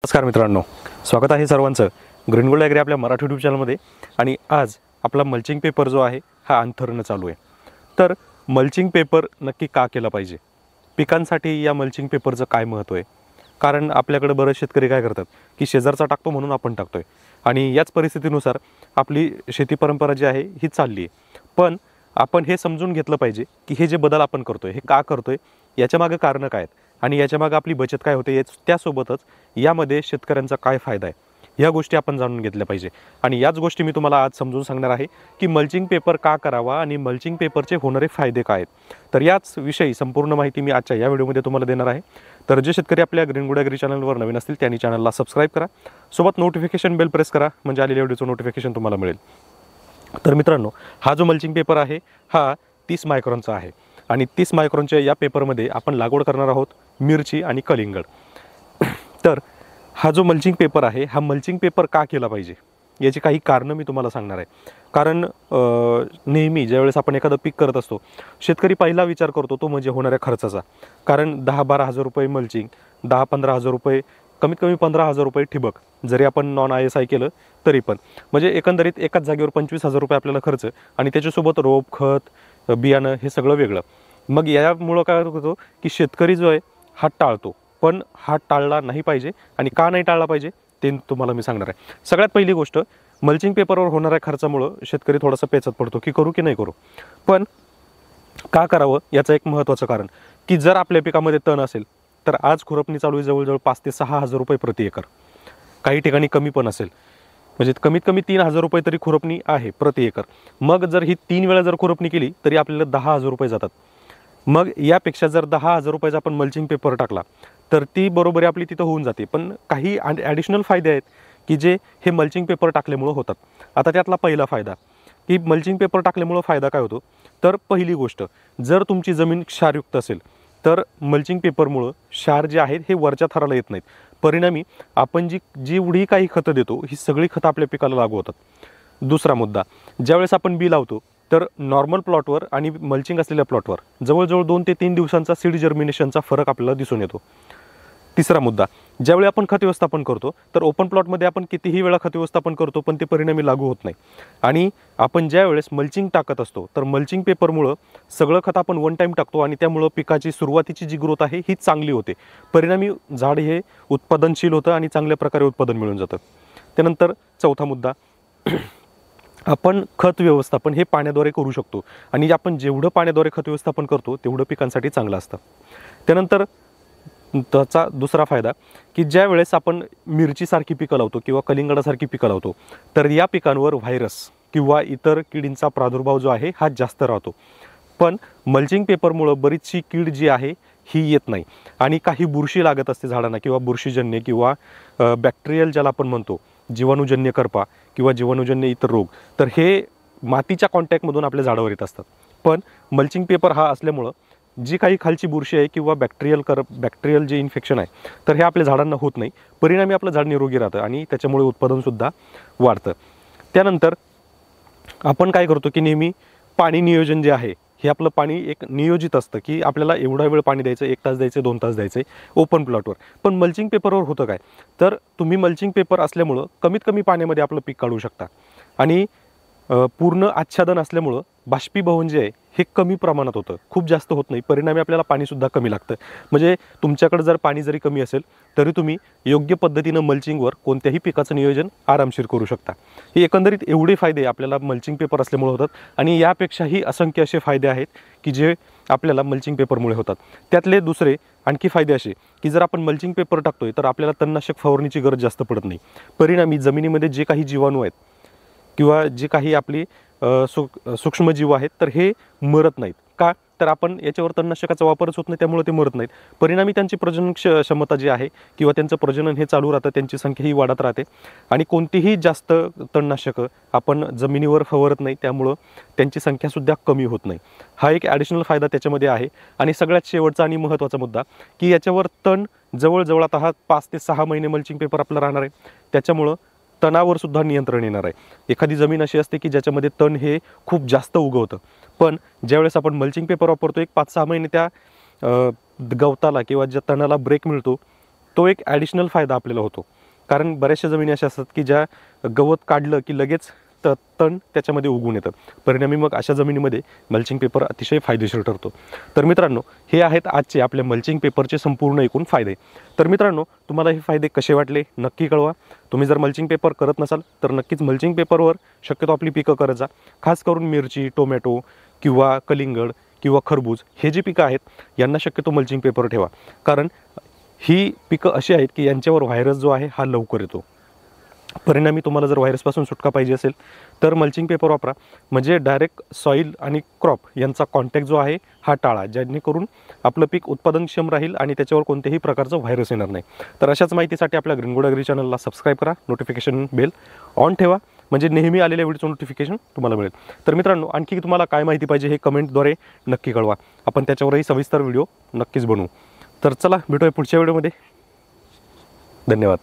नमस्कार मित्रांनो, स्वागत आहे सर्वांचं ग्रीन गोल्ड ॲग्री आपल्या मराठी यूट्यूब चॅनलमध्ये। आणि आज आपला मल्चिंग पेपर जो आहे हा अंथरणं चालू आहे। तर मल्चिंग पेपर नक्की का केला पाहिजे, पिकांसाठी या मल्चिंग पेपरचं काय महत्त्व आहे? कारण आपल्याकडे बरेच शेतकरी काय करतात की शेजारचा टाकतो म्हणून आपण टाकतोय आणि याच परिस्थितीनुसार आपली शेती परंपरा जी आहे ही चालली आहे। पण आपण हे समजून घेतलं पाहिजे की हे जे बदल आपण करतोय हे का करतोय, याच्यामागे कारणं काय आहेत आणि याच्यामागे आपली बचत काय होते, त्यासोबतच यामध्ये शेतकऱ्यांचा काय फायदा आहे, ह्या गोष्टी आपण जाणून घेतल्या पाहिजे। आणि याच गोष्टी मी तुम्हाला आज समजून सांगणार आहे की मल्चिंग पेपर का करावा आणि मल्चिंग पेपरचे होणारे फायदे काय आहेत। तर याच विषयी संपूर्ण माहिती मी आजच्या या व्हिडिओमध्ये तुम्हाला देणार आहे। तर जे शेतकरी आपल्या ग्रीन गोल्ड ॲग्री चॅनलवर नवीन असतील त्यांनी चॅनलला सबस्क्राईब करा, सोबत नोटिफिकेशन बेल प्रेस करा, म्हणजे आलेल्या व्हिडिओचं नोटिफिकेशन तुम्हाला मिळेल। तर मित्रांनो, हा जो मल्चिंग पेपर आहे हा 30 मायक्रॉनचा आहे आणि 30 मायक्रॉनच्या या पेपरमध्ये आपण लागवड करणार आहोत मिरची आणि कलिंगड। तर हा जो मल्चिंग पेपर आहे हा मल्चिंग पेपर का केला पाहिजे याची काही कारणं मी तुम्हाला सांगणार आहे। कारण नेहमी ज्यावेळेस आपण एखादं पीक करत असतो, शेतकरी पहिला विचार करतो तो म्हणजे होणाऱ्या खर्चाचा। कारण 10-12 हजार रुपये मल्चिंग, 10-15 हजार रुपये, कमीत कमी 15 हजार रुपये ठिबक, जरी आपण नॉन ISI केलं तरी पण म्हणजे एकंदरीत एकाच जागेवर 25 हजार रुपये आपल्याला खर्च आणि त्याच्यासोबत रोप, खत, बियाणं हे सगळं वेगळं। मग यामुळं काय होतं की शेतकरी जो आहे हा टाळतो, पण हा टाळला नाही पाहिजे। आणि का नाही टाळला पाहिजे ते तुम्हाला मी सांगणार आहे। सगळ्यात पहिली गोष्ट, मल्चिंग पेपरवर होणाऱ्या खर्चामुळं शेतकरी थोडासा पेचत पडतो की करू की नाही करू। पण का करावं याचं एक महत्त्वाचं कारण की जर आपल्या पिकामध्ये तण असेल तर आज खुरपणी चालू आहे जवळजवळ 5 ते 6 हजार रुपये प्रति एकर, काही ठिकाणी कमी पण असेल, म्हणजे कमीत कमी 3 हजार रुपये तरी खुरपणी आहे प्रति एकर। मग जर ही 3 वेळा जर खुरपणी केली तरी आपल्याला 10 हजार रुपये जातात। मग यापेक्षा जर 10 हजार रुपयाचा आपण मल्चिंग पेपर टाकला तर ती बरोबरी आपली तिथं होऊन जाते। पण काही ॲडिशनल फायदे आहेत की जे हे मल्चिंग पेपर टाकल्यामुळं होतात। आता त्यातला पहिला फायदा की मल्चिंग पेपर टाकल्यामुळं फायदा काय होतो, तर पहिली गोष्ट, जर तुमची जमीन क्षारयुक्त असेल तर मल्चिंग पेपरमुळं क्षार जे आहेत हे वरच्या थराला येत नाहीत। परिणामी आपण जेवढी काही खतं देतो ही सगळी खतं आपल्या पिकाला लागू होतात। दुसरा मुद्दा, ज्यावेळेस आपण बी लावतो तर नॉर्मल प्लॉटवर आणि मल्चिंग असलेल्या प्लॉटवर जवळजवळ 2 ते 3 दिवसांचा सीड जर्मिनेशनचा फरक आपल्याला दिसून येतो। तिसरा मुद्दा, ज्यावेळी आपण खत व्यवस्थापन करतो तर ओपन प्लॉटमध्ये आपण कितीही वेळा खत व्यवस्थापन करतो पण ते परिणामी लागू होत नाही। आणि आपण ज्यावेळेस मल्चिंग टाकत असतो तर मल्चिंग पेपरमुळं सगळं खत आपण वन टाईम टाकतो आणि त्यामुळं पिकाची सुरुवातीची जी ग्रोथ आहे ही चांगली होते। परिणामी झाड हे उत्पादनशील होतं आणि चांगल्या प्रकारे उत्पादन मिळून जातं। त्यानंतर चौथा मुद्दा, आपण खत व्यवस्थापन हे पाण्याद्वारे करू शकतो आणि आपण जेवढं पाण्याद्वारे खत व्यवस्थापन करतो तेवढं पिकांसाठी चांगलं असतं। त्यानंतर त्याचा दुसरा फायदा की ज्या वेळेस आपण मिरचीसारखी पिकं लावतो किंवा कलिंगडासारखी पिकं लावतो तर या पिकांवर व्हायरस किंवा इतर किडींचा प्रादुर्भाव जो आहे हा जास्त राहतो। पण मल्चिंग पेपरमुळं बरीचशी कीड जी आहे ही येत नाही आणि काही बुरशी लागत असते झाडांना किंवा बुरशीजन्य किंवा बॅक्टेरियल ज्याला आपण म्हणतो, जीवाणूजन्य करपा किंवा जीवाणूजन्य इतर रोग, तर हे मातीच्या कॉन्टॅक्टमधून आपल्या झाडावर येत असतात। पण मल्चिंग पेपर हा असल्यामुळं जी काही खालची बुरशी आहे किंवा बॅक्टेरियल जे इन्फेक्शन आहे तर हे आपल्या झाडांना होत नाही। परिणामी आपलं झाड निरोगी राहतं आणि त्याच्यामुळे उत्पादनसुद्धा वाढतं। त्यानंतर आपण काय करतो की नेहमी पाणी नियोजन जे आहे हे आपलं पाणी एक नियोजित असतं की आपल्याला एवढा वेळ पाणी द्यायचं, 1 तास द्यायचं, 2 तास द्यायचं ओपन प्लॉटवर। पण मल्चिंग पेपरवर होतं काय, तर तुम्ही मल्चिंग पेपर असल्यामुळं कमीत कमी पाण्यामध्ये आपलं पीक काढू शकता आणि पूर्ण आच्छादन असल्यामुळं बाष्पीभवन जे आहे हे कमी प्रमाणात होतं, खूप जास्त होत नाही। परिणामी आपल्याला पाणीसुद्धा कमी लागतं। म्हणजे तुमच्याकडे जर पाणी जरी कमी असेल तरी तुम्ही योग्य पद्धतीनं मल्चिंगवर कोणत्याही पिकाचं नियोजन आरामशीर करू शकता। हे एकंदरीत एवढे फायदे आपल्याला मल्चिंग पेपर असल्यामुळे होतात आणि यापेक्षाही असंख्य असे फायदे आहेत की जे आपल्याला मल्चिंग पेपरमुळे होतात। त्यातले दुसरे आणखी फायदे असे की जर आपण मल्चिंग पेपर टाकतोय तर आपल्याला तणनाशक फवारणीची गरज जास्त पडत नाही। परिणामी जमिनीमध्ये जे काही जीवाणू आहेत किंवा जे काही आपली सूक्ष्मजीव आहेत तर हे मरत नाहीत। का, तर आपण याच्यावर तणनाशकाचा वापरच होत नाही त्यामुळे ते मरत नाहीत। परिणामी त्यांची प्रजनन क्षमता जी आहे किंवा त्यांचं प्रजनन हे चालू राहतं, त्यांची संख्या ही वाढत राहते आणि कोणतीही जास्त तणनाशकं आपण जमिनीवर फवारत नाही त्यामुळं त्यांची संख्यासुद्धा कमी होत नाही। हा एक ॲडिशनल फायदा त्याच्यामध्ये आहे। आणि सगळ्यात शेवटचा आणि महत्त्वाचा मुद्दा की याच्यावर तण जवळजवळ आता हा 5 ते 6 महिने मल्चिंग पेपर आपला राहणार आहे, त्याच्यामुळं तणावर सुद्धा नियंत्रण येणार आहे। एखादी जमीन अशी असते की ज्याच्यामध्ये तण हे खूप जास्त उगवतं, पण ज्यावेळेस आपण मल्चिंग पेपर वापरतो एक 5-6 महिने त्या गवताला किंवा ज्या तणाला ब्रेक मिळतो तो एक ॲडिशनल फायदा आपल्याला होतो. कारण बऱ्याचशा जमिनी अशा असतात की ज्या गवत काढलं की लगेच तण त्याच्यामध्ये उगवून येतं. परिणामी मग अशा जमिनीमध्ये मल्चिंग पेपर अतिशय फायदेशीर ठरतो. तर मित्रांनो, हे आहेत आजचे आपल्या मल्चिंग पेपरचे संपूर्ण एकूण फायदे. तर मित्रांनो, तुम्हाला हे फायदे कसे वाटले नक्की कळवा. तुम्ही जर मल्चिंग पेपर करत नसाल तर नक्कीच मल्चिंग पेपरवर शक्यतो आपली पिकं करत जा. खास करून मिरची, टोमॅटो किंवा कलिंगड किंवा खरबूज हे जी पिकं आहेत यांना शक्यतो मल्चिंग पेपर ठेवा. कारण ही पिकं अशी आहेत की यांच्यावर व्हायरस जो आहे हा लवकर येतो. परिणामी तुम्हाला जर व्हायरसपासून सुटका पाहिजे असेल तर मल्चिंग पेपर वापरा. म्हणजे डायरेक्ट सॉईल आणि क्रॉप यांचा कॉन्टॅक्ट जो आहे हा टाळा, जेणेकरून आपलं पीक उत्पादनक्षम राहील आणि त्याच्यावर कोणत्याही प्रकारचं व्हायरस येणार नाही. तर अशाच माहितीसाठी आपल्या ग्रीनगोल्ड ॲग्री चॅनलला सबस्क्राईब करा, नोटिफिकेशन बेल ऑन ठेवा, म्हणजे नेहमी आलेल्या व्हिडिओचं नोटिफिकेशन तुम्हाला मिळेल. तर मित्रांनो, आणखी तुम्हाला काय माहिती पाहिजे हे कमेंटद्वारे नक्की कळवा. आपण त्याच्यावरही सविस्तर व्हिडिओ नक्कीच बनवू. तर चला भेटूया पुढच्या व्हिडिओमध्ये. धन्यवाद.